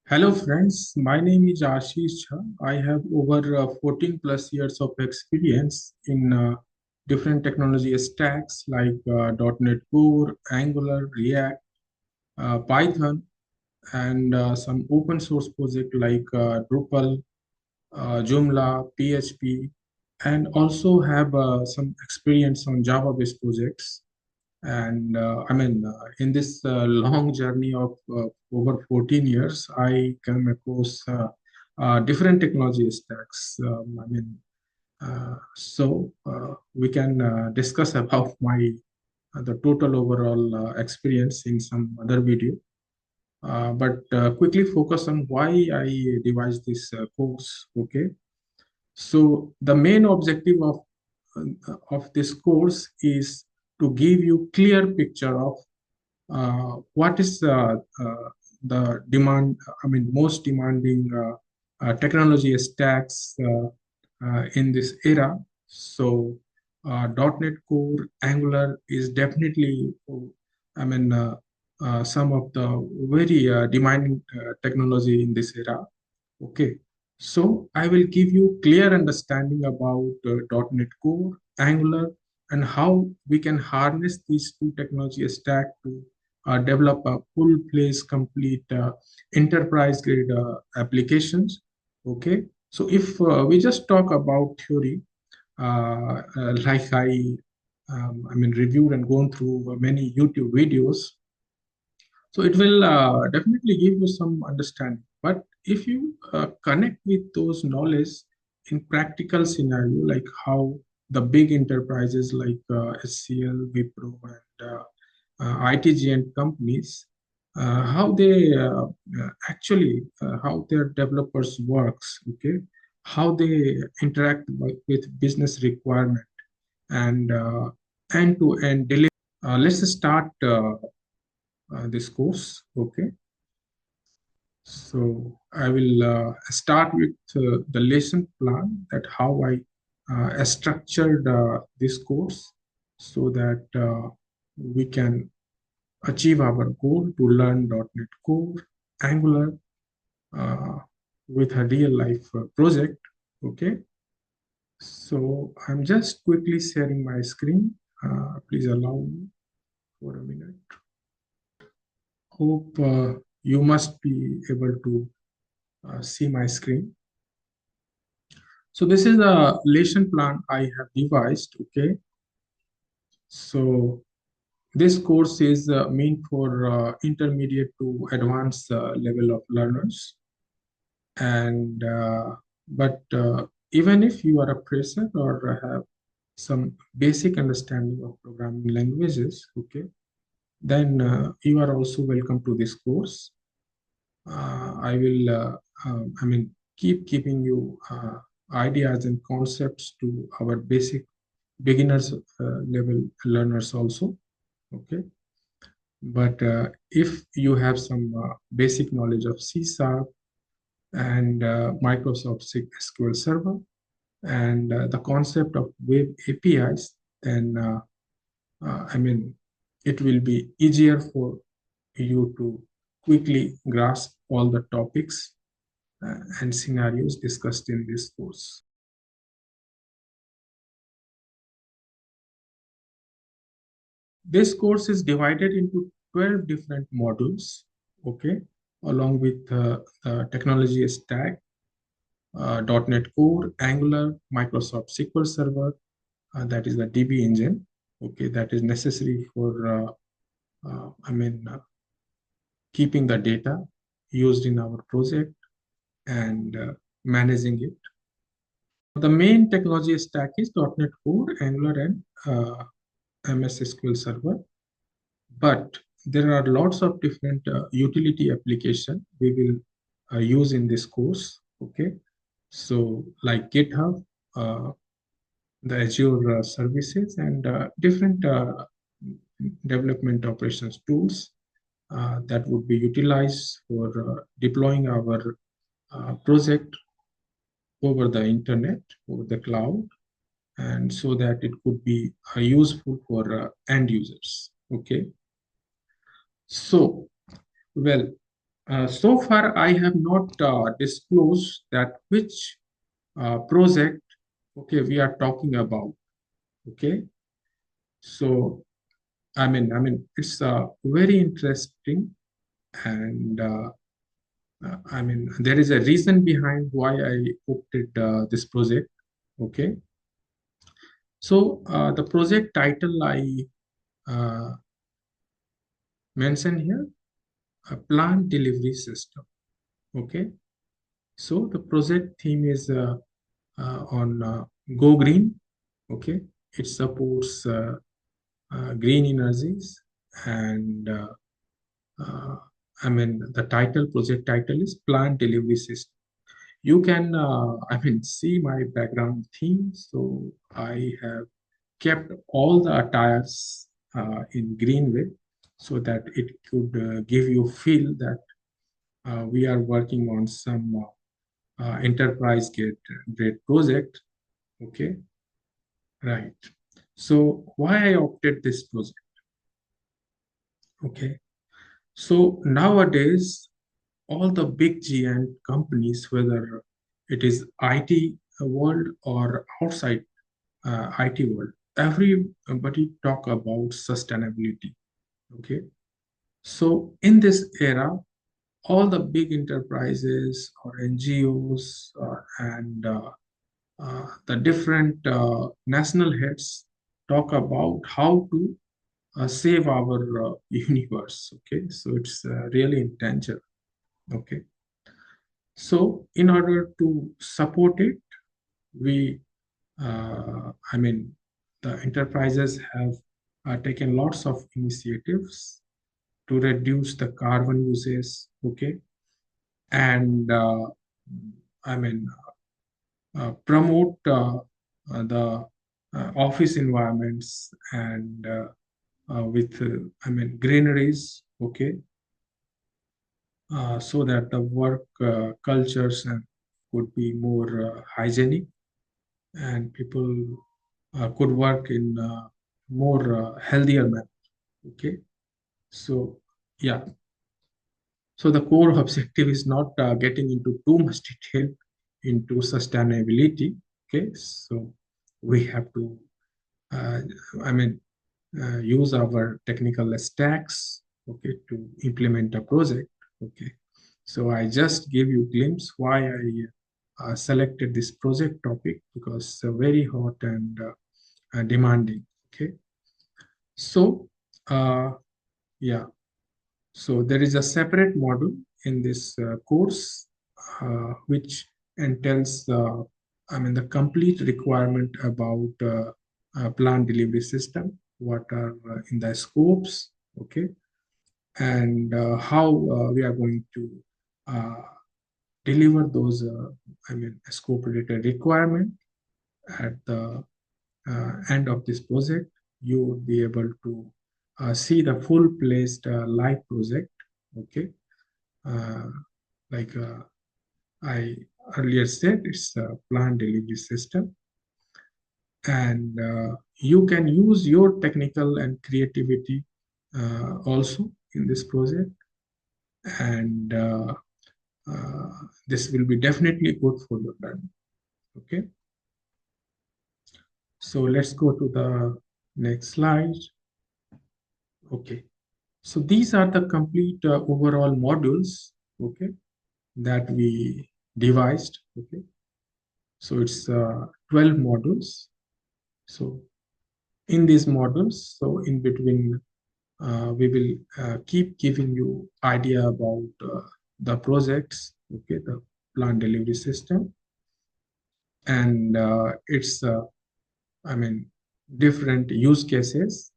Hello friends, my name is Ashish Jha. I have over 14 plus years of experience in different technology stacks like .NET Core, Angular, React, Python, and some open source project like Drupal, Joomla, PHP, and also have some experience on Java-based projects. And in this long journey of over 14 years, I came across different technology stacks. We can discuss about my the total overall experience in some other video. But quickly focus on why I devised this course. Okay, so the main objective of this course is to give you clear picture of what is the demand, most demanding technology stacks in this era. So, .NET Core, Angular is definitely, I mean, some of the very demanding technology in this era. Okay, so I will give you clear understanding about .NET Core, Angular, and how we can harness these two technology stack to develop a full-fledged, complete enterprise-grade applications. Okay, so if we just talk about theory, like I reviewed and gone through many YouTube videos, so it will definitely give you some understanding. But if you connect with those knowledge in practical scenario, like how the big enterprises like SCL, Wipro, and IT giant companies, how they how their developers works, okay, how they interact with business requirement and end to end delivery. Let's start this course. Okay, so I will start with the lesson plan, that how I structured this course so that we can achieve our goal to learn .NET Core, Angular uh, with a real life project. Okay, so I'm just quickly sharing my screen. Please allow me for a minute. Hope you must be able to see my screen. So this is a lesson plan I have devised. Okay, so this course is meant for intermediate to advanced level of learners, and even if you are a fresher or have some basic understanding of programming languages, okay, then you are also welcome to this course. I will, keeping you ideas and concepts to our basic beginners level learners also. Okay, but if you have some basic knowledge of C Sharp and Microsoft SQL Server and the concept of web APIs, then it will be easier for you to quickly grasp all the topics and scenarios discussed in this course. This course is divided into 12 different modules, okay, along with the technology stack, .NET Core, Angular, Microsoft SQL Server, that is the DB engine, okay, that is necessary for, keeping the data used in our project and managing it. The main technology stack is .NET Core, Angular, and MS SQL Server. But there are lots of different utility application we will use in this course. Okay, so like GitHub, the Azure services, and different development operations tools that would be utilized for deploying our project over the internet, over the cloud, and so that it could be useful for end users. Okay, so well, So far, I have not disclosed that which project, okay, we are talking about. Okay, so it's very interesting, and there is a reason behind why I opted this project. Okay, so the project title I uh, mentioned here, a plant delivery system. Okay, so the project theme is on Go Green. Okay, it supports green energies, and uh, the title, project title is Plant Delivery System. You can, see my background theme. So I have kept all the attires in green way so that it could give you feel that we are working on some enterprise grade project. Okay, right. So why I opted this project? Okay, so nowadays all the big giant companies, whether it is IT world or outside IT world, everybody talk about sustainability. Okay, so in this era, all the big enterprises or NGOs and the different national heads talk about how to save our universe. Okay, so it's really in danger. Okay, so in order to support it, we, the enterprises have taken lots of initiatives to reduce the carbon uses. Okay, and I mean promote the office environments and with greeneries. Okay, so that the work cultures could be more hygienic, and people could work in more healthier manner. Okay, so yeah, so the core objective is not getting into too much detail into sustainability. Okay, so we have to uh, I mean use our technical stacks, okay, to implement a project. Okay, so I just gave you a glimpse why I selected this project topic, because it's very hot and demanding. Okay, so yeah, so there is a separate module in this course which entails the complete requirement about plant delivery system, what are in the scopes. Okay, and how we are going to uh, deliver those scope related requirement. At the end of this project, you would be able to see the full placed live project. Okay, uh, like I earlier said, it's a plant delivery system, and you can use your technical and creativity also in this project, and uh, this will be definitely good for your learning. Okay, so let's go to the next slide. Okay, so these are the complete overall modules. Okay, that we devised. Okay, so it's 12 modules. So in these modules, so in between, we will keep giving you idea about the projects. Okay, the plant delivery system, and its I mean different use cases,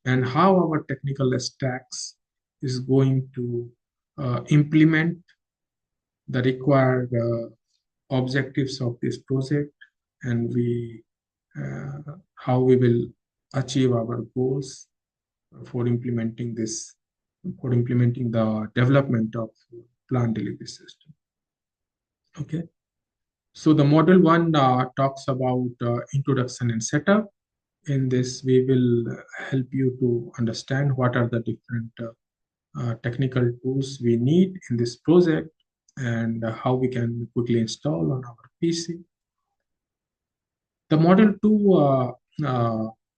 and how our technical stacks is going to implement the required objectives of this project, and we how we will achieve our goals for implementing this, for implementing the development of plant delivery system. Okay, so the model one talks about introduction and setup. In this, we will help you to understand what are the different technical tools we need in this project and how we can quickly install on our PC. The model 2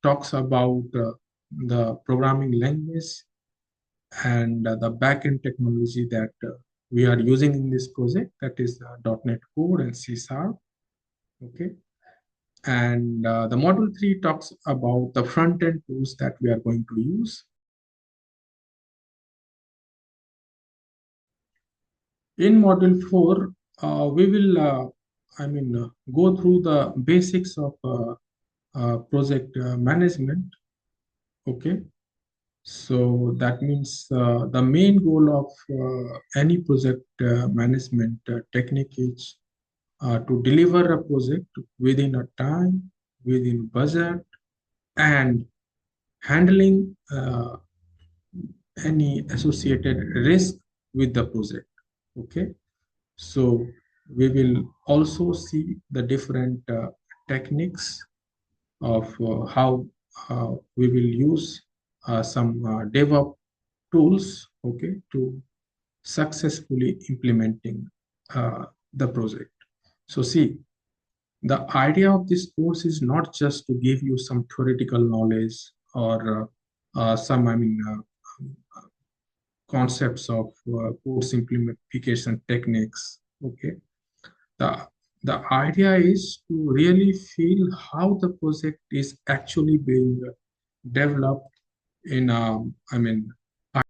talks about the programming language and the backend technology that we are using in this project, that is .NET Core and C Sharp. Okay. And the model 3 talks about the front end tools that we are going to use. In module 4, we will, go through the basics of project management. Okay, so that means the main goal of any project management technique is to deliver a project within a time, within budget, and handling any associated risk with the project. Okay. So we will also see the different techniques of how we will use some DevOps tools, okay, to successfully implementing the project. So see, the idea of this course is not just to give you some theoretical knowledge or some, concepts of course implementation techniques. Okay, the the idea is to really feel how the project is actually being developed in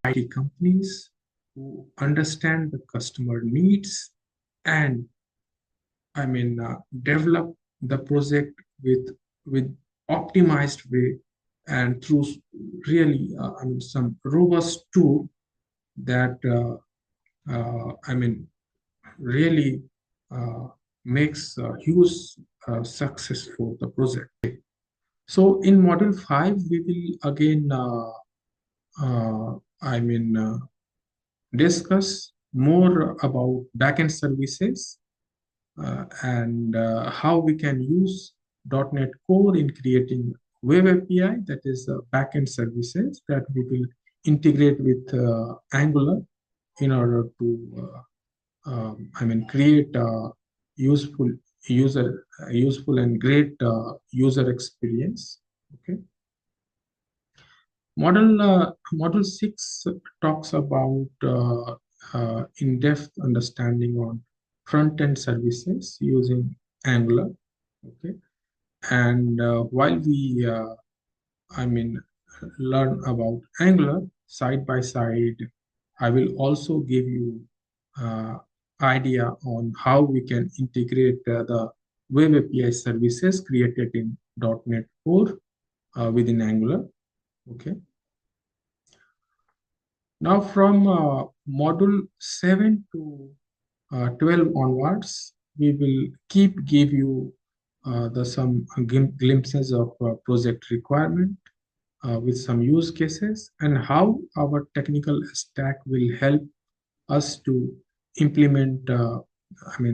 IT companies who understand the customer needs and develop the project with optimized way and through really some robust tool that really makes a huge success for the project. So in module 5, we will again discuss more about backend services and how we can use .NET Core in creating web API, that is backend services that we will integrate with Angular in order to create a useful and great user experience. Okay. Model 6 talks about in-depth understanding on front-end services using Angular. Okay, and while we I mean learn about Angular side by side, I will also give you idea on how we can integrate the web API services created in .NET Core within Angular. Okay. Now from module 7 to 12 onwards, we will keep give you the some glimpses of project requirement with some use cases and how our technical stack will help us to implement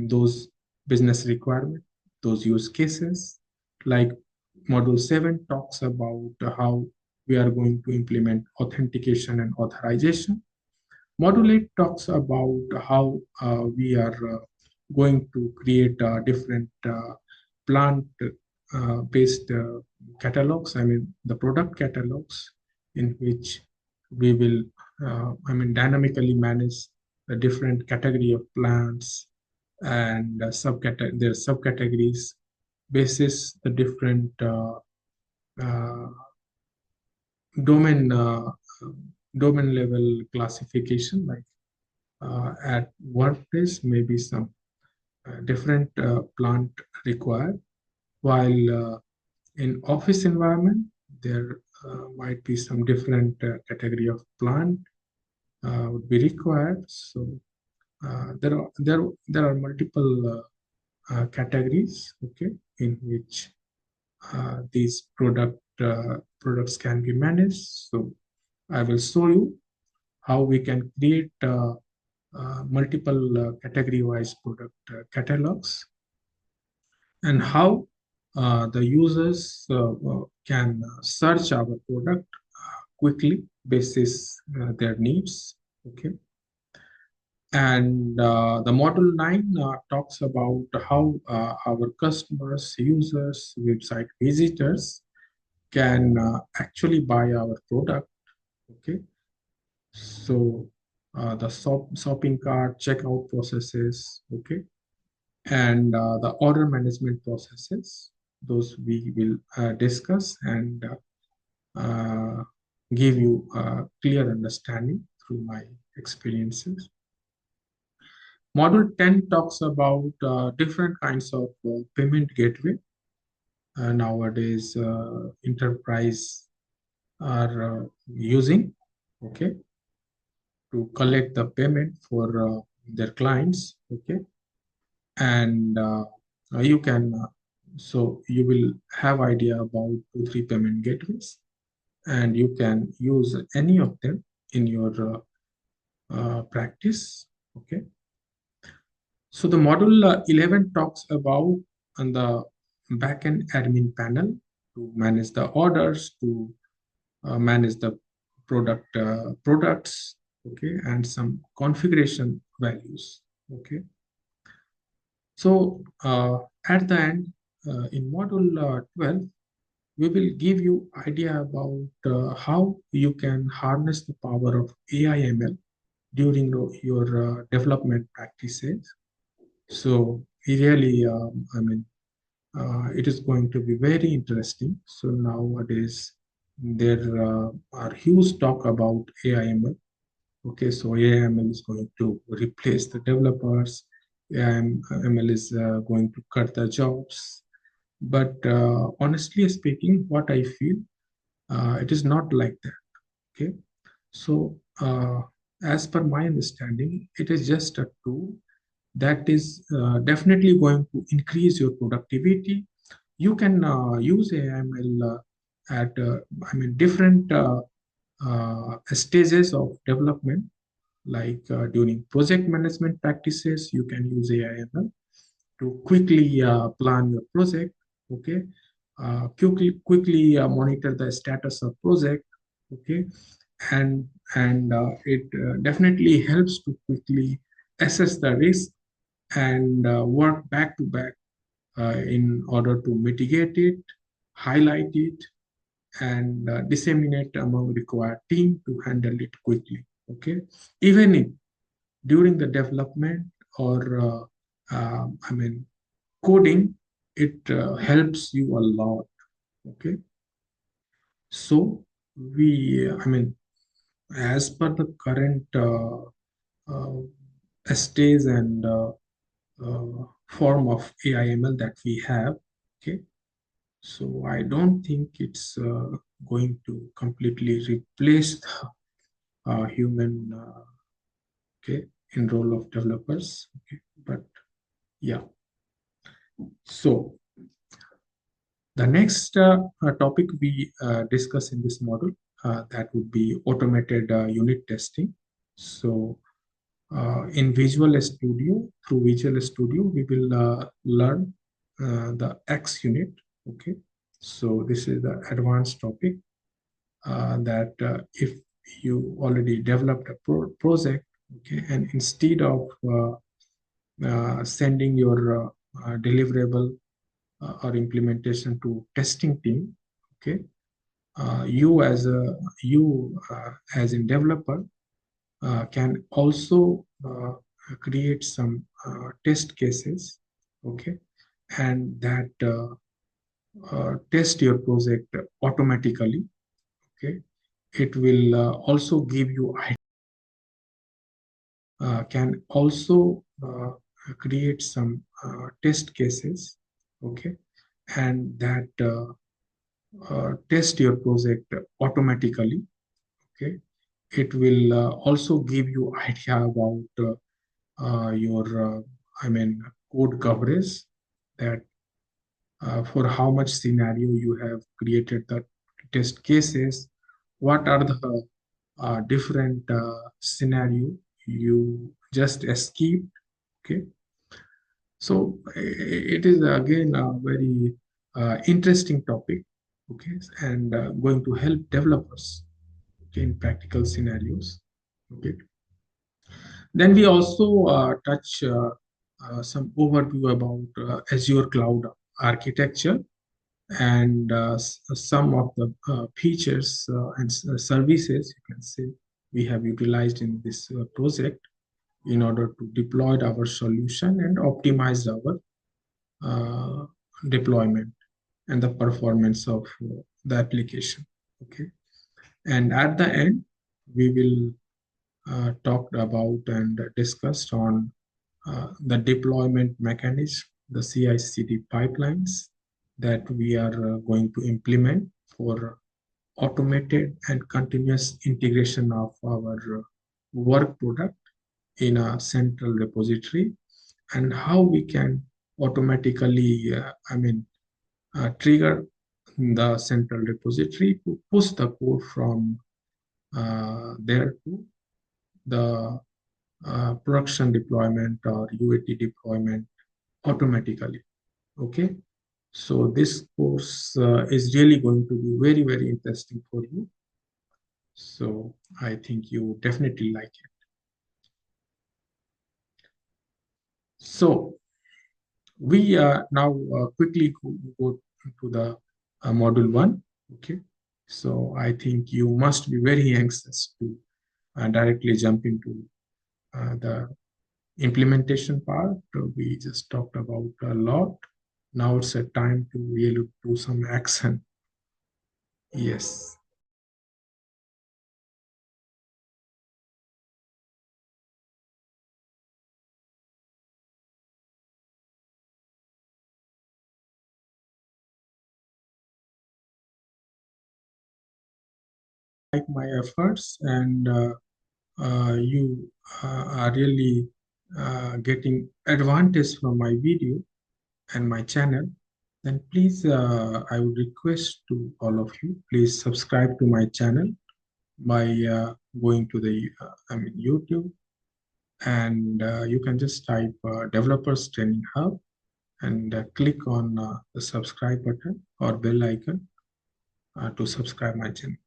those business requirement, those use cases. Like module 7 talks about how we are going to implement authentication and authorization. Module 8 talks about how we are going to create different plant based catalogs, the product catalogs, in which we will dynamically manage the different category of plants and their subcategories basis the different uh, domain domain level classification. Like at workplace, maybe some different plant required, while in office environment there might be some different category of plant would be required. So there are multiple categories, okay, in which these products can be managed. So I will show you how we can create multiple category-wise product catalogs and how the users can search our product quickly basis their needs. Okay. And the module 9 talks about how our customers, users, website visitors can actually buy our product. Okay. So the shopping cart, checkout processes, okay, and the order management processes, those we will discuss and give you a clear understanding through my experiences. Module 10 talks about different kinds of payment gateway. Nowadays, enterprise are using, okay, to collect the payment for their clients, okay, and you can, so you will have idea about 2, 3 payment gateways, and you can use any of them in your practice, okay. So the module 11 talks about on the backend admin panel to manage the orders, to manage the products, okay, and some configuration values, okay. So at the end, in module 12, we will give you idea about how you can harness the power of AI ML during your development practices. So really, I mean, it is going to be very interesting. So nowadays, there are huge talk about AI ML. Okay, so AI ML is going to replace the developers. AI ML is going to cut the jobs. But honestly speaking, what I feel, it is not like that. Okay, so as per my understanding, it is just a tool that is definitely going to increase your productivity. You can use AML at I mean different stages of development, like during project management practices, you can use AIML to quickly plan your project. Okay, quickly monitor the status of project. Okay, and it definitely helps to quickly assess the risk and work back to back in order to mitigate it, highlight it, and disseminate among required team to handle it quickly. Okay, even if during the development or I mean coding, it helps you a lot. Okay, so we, I mean, as per the current stage and form of AIML that we have, okay, so I don't think it's going to completely replace the human, okay, in role of developers. Okay, but yeah. So the next topic we discuss in this model, that would be automated unit testing. So in Visual Studio, through Visual Studio, we will learn the X unit. Okay, so this is the advanced topic that if you already developed a project, okay, and instead of sending your deliverable or implementation to testing team, okay, you as a developer can also create some test cases, okay, and that test your project automatically. Okay, it will also give you can also create some test cases, okay, and that test your project automatically. Okay, it will also give you idea about your I mean code coverage, that for how much scenario you have created the test cases, what are the different scenario you just escaped. Okay, so it is again a very interesting topic, okay, and going to help developers, okay, in practical scenarios. Okay, Then we also touch some overview about Azure Cloud architecture and some of the features and services you can say we have utilized in this project in order to deploy our solution and optimize our uh, deployment and the performance of the application. Okay, and at the end we will talked about and discussed on the deployment mechanism, the CI/CD pipelines that we are going to implement for automated and continuous integration of our work product in a central repository, and how we can automatically, trigger the central repository to push the code from there to the production deployment or UAT deployment automatically. Okay, so this course is really going to be very, very interesting for you. So I think you definitely like it. So we now quickly go to the module one. Okay, so I think you must be very anxious to directly jump into the implementation part. We just talked about a lot. Now it's a time to really do some action. Yes. Like my efforts and you are really getting advantage from my video and my channel, then please, I would request to all of you, please subscribe to my channel by going to the, YouTube, and you can just type Developers Training Hub and click on the subscribe button or bell icon to subscribe my channel.